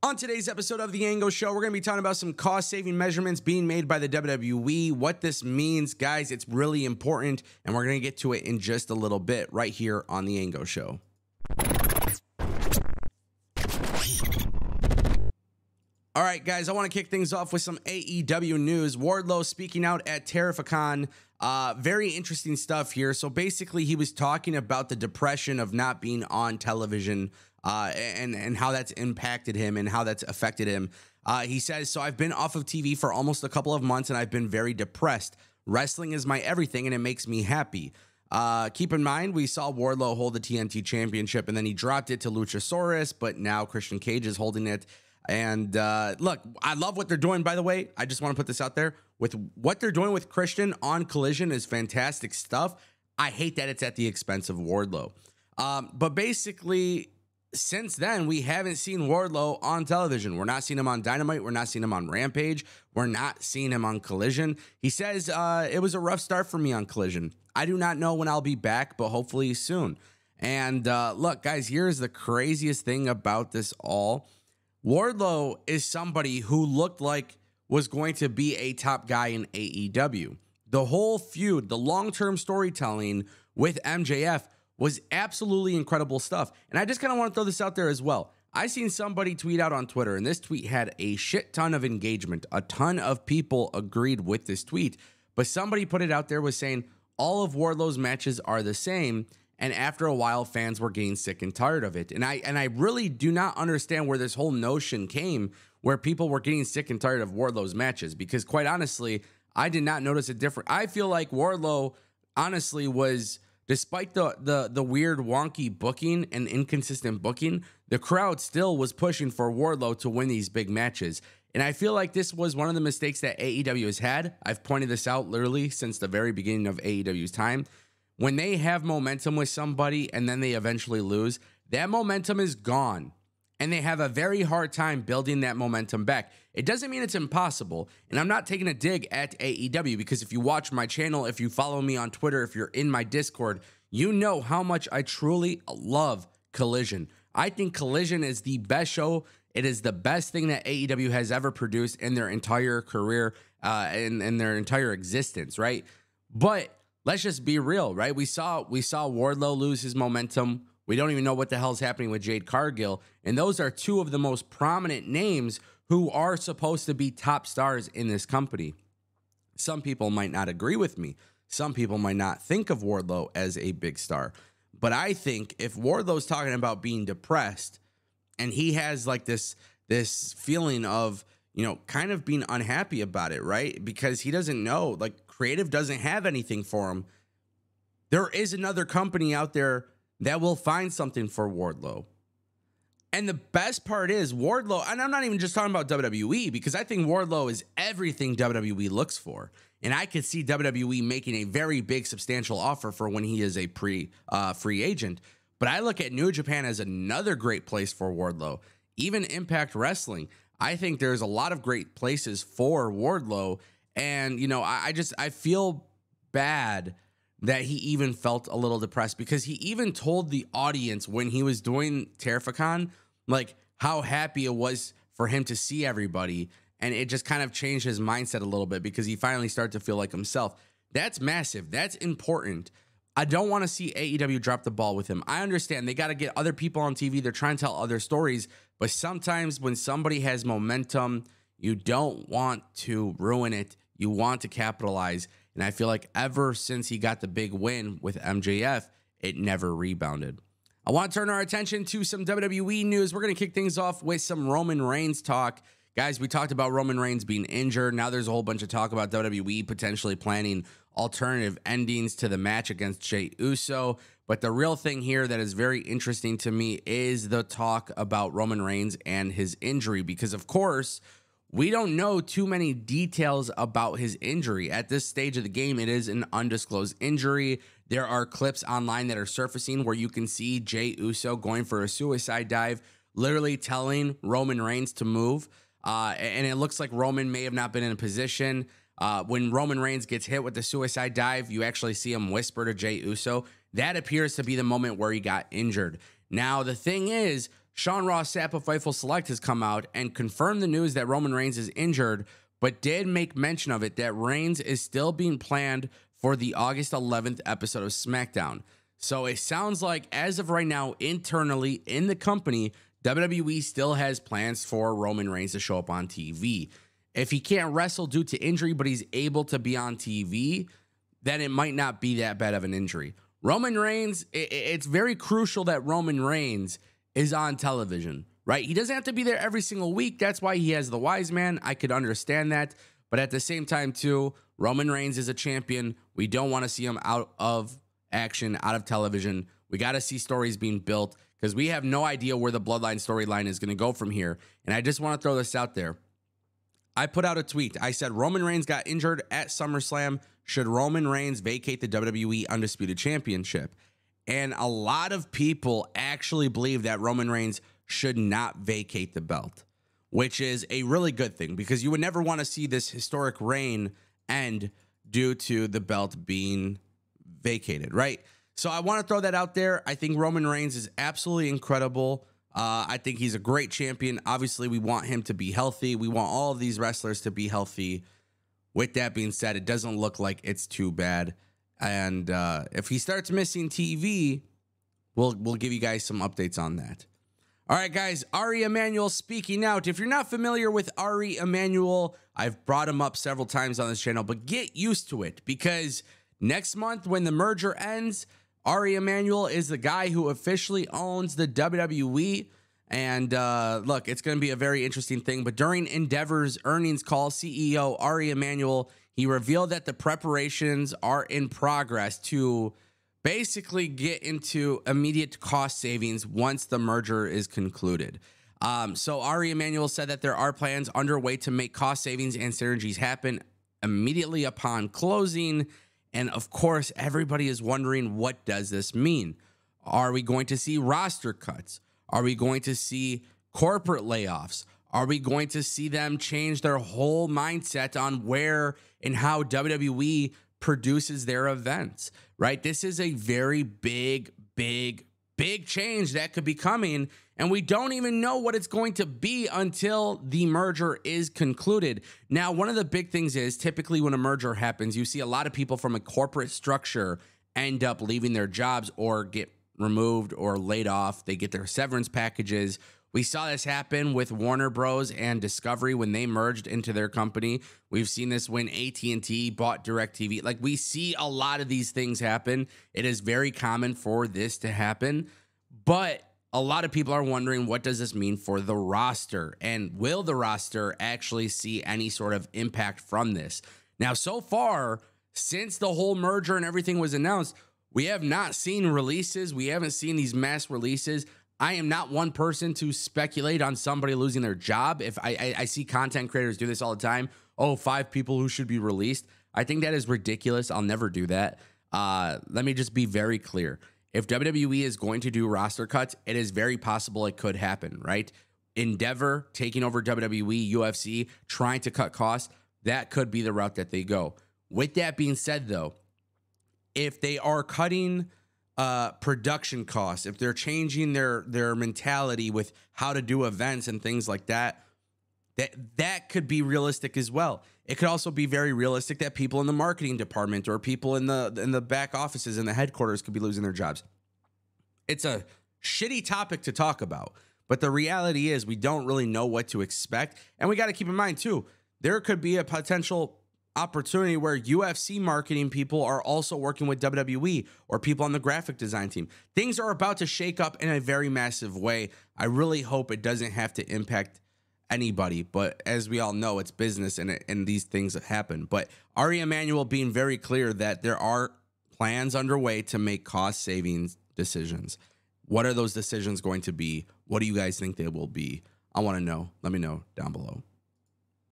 On today's episode of The Angle Show, we're going to be talking about some cost-saving measurements being made by the WWE, what this means. Guys, it's really important, and we're going to get to it in just a little bit right here on The Angle Show. All right, guys, I want to kick things off with some AEW news. Wardlow speaking out at Terrificon. Very interesting stuff here. So basically, he was talking about the depression of not being on television and how that's impacted him and how that's affected him. He says, so I've been off of TV for almost a couple of months and I've been very depressed. Wrestling is my everything and it makes me happy. Keep in mind, we saw Wardlow hold the TNT championship and then he dropped it to Luchasaurus, but now Christian Cage is holding it. And look, I love what they're doing, by the way. I just want to put this out there. With what they're doing with Christian on Collision is fantastic stuff. I hate that it's at the expense of Wardlow. But basically, since then, we haven't seen Wardlow on television. We're not seeing him on Dynamite. We're not seeing him on Rampage. We're not seeing him on Collision. He says, it was a rough start for me on Collision. I do not know when I'll be back, but hopefully soon. And look, guys, here's the craziest thing about this all. Wardlow is somebody who looked like was going to be a top guy in AEW. The whole feud, the long-term storytelling with MJF was absolutely incredible stuff. And I just kind of want to throw this out there as well. I seen somebody tweet out on Twitter, and this tweet had a shit ton of engagement. A ton of people agreed with this tweet. But somebody put it out there was saying all of Wardlow's matches are the same. And after a while, fans were getting sick and tired of it. And I really do not understand where this whole notion came where people were getting sick and tired of Wardlow's matches. Because quite honestly, I did not notice a difference. I feel like Wardlow honestly was, despite the weird wonky booking and inconsistent booking, the crowd still was pushing for Wardlow to win these big matches. And I feel like this was one of the mistakes that AEW has had. I've pointed this out literally since the very beginning of AEW's time. When they have momentum with somebody and then they eventually lose, that momentum is gone. And they have a very hard time building that momentum back. It doesn't mean it's impossible. And I'm not taking a dig at AEW because if you watch my channel, if you follow me on Twitter, if you're in my Discord, you know how much I truly love Collision. I think Collision is the best show. It is the best thing that AEW has ever produced in their entire career and their entire existence, right? But let's just be real, right? We saw Wardlow lose his momentum. We don't even know what the hell's happening with Jade Cargill. And those are two of the most prominent names who are supposed to be top stars in this company. Some people might not agree with me. Some people might not think of Wardlow as a big star. But I think if Wardlow's talking about being depressed and he has like this feeling of, you know, kind of being unhappy about it, right? Because he doesn't know, like creative doesn't have anything for him. There is another company out there that will find something for Wardlow. And the best part is Wardlow, and I'm not even just talking about WWE because I think Wardlow is everything WWE looks for. And I could see WWE making a very big substantial offer for when he is a free agent. But I look at New Japan as another great place for Wardlow. Even Impact Wrestling. I think there's a lot of great places for Wardlow. And, you know, I feel bad that he even felt a little depressed because he even told the audience when he was doing Terrificon, like how happy it was for him to see everybody. And it just kind of changed his mindset a little bit because he finally started to feel like himself. That's massive. That's important. I don't want to see AEW drop the ball with him. I understand they got to get other people on TV. They're trying to tell other stories. But sometimes when somebody has momentum, you don't want to ruin it. You want to capitalize. And I feel like ever since he got the big win with MJF, it never rebounded. I want to turn our attention to some WWE news. We're going to kick things off with some Roman Reigns talk. Guys, we talked about Roman Reigns being injured. Now there's a whole bunch of talk about WWE potentially planning alternative endings to the match against Jey Uso. But the real thing here that is very interesting to me is the talk about Roman Reigns and his injury. Because, of course, we don't know too many details about his injury. At this stage of the game, it is an undisclosed injury. There are clips online that are surfacing where you can see Jey Uso going for a suicide dive, literally telling Roman Reigns to move. And it looks like Roman may have not been in a position. When Roman Reigns gets hit with the suicide dive, you actually see him whisper to Jey Uso. That appears to be the moment where he got injured. Now, the thing is, Sean Ross Sapp of Fightful Select has come out and confirmed the news that Roman Reigns is injured, but did make mention of it that Reigns is still being planned for the August 11th episode of SmackDown. So it sounds like, as of right now, internally in the company, WWE still has plans for Roman Reigns to show up on TV. If he can't wrestle due to injury, but he's able to be on TV, then it might not be that bad of an injury. Roman Reigns, it's very crucial that Roman Reigns is on television, right? He doesn't have to be there every single week. That's why he has the wise man. I could understand that. But at the same time, too, Roman Reigns is a champion. We don't want to see him out of action, out of television. We got to see stories being built because we have no idea where the Bloodline storyline is going to go from here. And I just want to throw this out there. I put out a tweet. I said Roman Reigns got injured at SummerSlam. Should Roman Reigns vacate the WWE Undisputed Championship? And a lot of people actually believe that Roman Reigns should not vacate the belt, which is a really good thing because you would never want to see this historic reign end due to the belt being vacated, right? So I want to throw that out there. I think Roman Reigns is absolutely incredible. I think he's a great champion. Obviously, we want him to be healthy. We want all of these wrestlers to be healthy. With that being said, it doesn't look like it's too bad. And if he starts missing TV, we'll give you guys some updates on that. All right, guys, Ari Emanuel speaking out. If you're not familiar with Ari Emanuel, I've brought him up several times on this channel, but get used to it because next month when the merger ends, Ari Emanuel is the guy who officially owns the WWE. And look, it's going to be a very interesting thing. But during Endeavor's earnings call, CEO Ari Emanuel, he revealed that the preparations are in progress to basically get into immediate cost savings once the merger is concluded. So Ari Emanuel said that there are plans underway to make cost savings and synergies happen immediately upon closing. And of course, everybody is wondering, what does this mean? Are we going to see roster cuts? Are we going to see corporate layoffs? Are we going to see them change their whole mindset on where and how WWE produces their events, right? This is a very big change that could be coming, and we don't even know what it's going to be until the merger is concluded. Now, one of the big things is typically when a merger happens, you see a lot of people from a corporate structure end up leaving their jobs or get removed or laid off. They get their severance packages. We saw this happen with Warner Bros. And Discovery when they merged into their company. We've seen this when AT&T bought DirecTV. Like, we see a lot of these things happen. It is very common for this to happen. But a lot of people are wondering, what does this mean for the roster? And will the roster actually see any sort of impact from this? Now, so far, since the whole merger and everything was announced, we have not seen releases. We haven't seen these mass releases. I am not one person to speculate on somebody losing their job. If I see content creators do this all the time. Oh, 5 people who should be released. I think that is ridiculous. I'll never do that. Let me just be very clear. If WWE is going to do roster cuts, it is very possible it could happen, right? Endeavor taking over WWE, UFC, trying to cut costs, that could be the route that they go. With that being said, though, if they are cutting production costs, if they're changing their mentality with how to do events and things like that, that could be realistic as well. It could also be very realistic that people in the marketing department or people in the back offices and the headquarters could be losing their jobs. It's a shitty topic to talk about, but the reality is we don't really know what to expect. And we got to keep in mind too, there could be a potential opportunity where UFC marketing people are also working with WWE or people on the graphic design team. Things are about to shake up in a very massive way. I really hope it doesn't have to impact anybody, but as we all know, it's business and these things happen. But Ari Emanuel being very clear that there are plans underway to make cost savings decisions. What are those decisions going to be? What do you guys think they will be? I want to know. Let me know down below.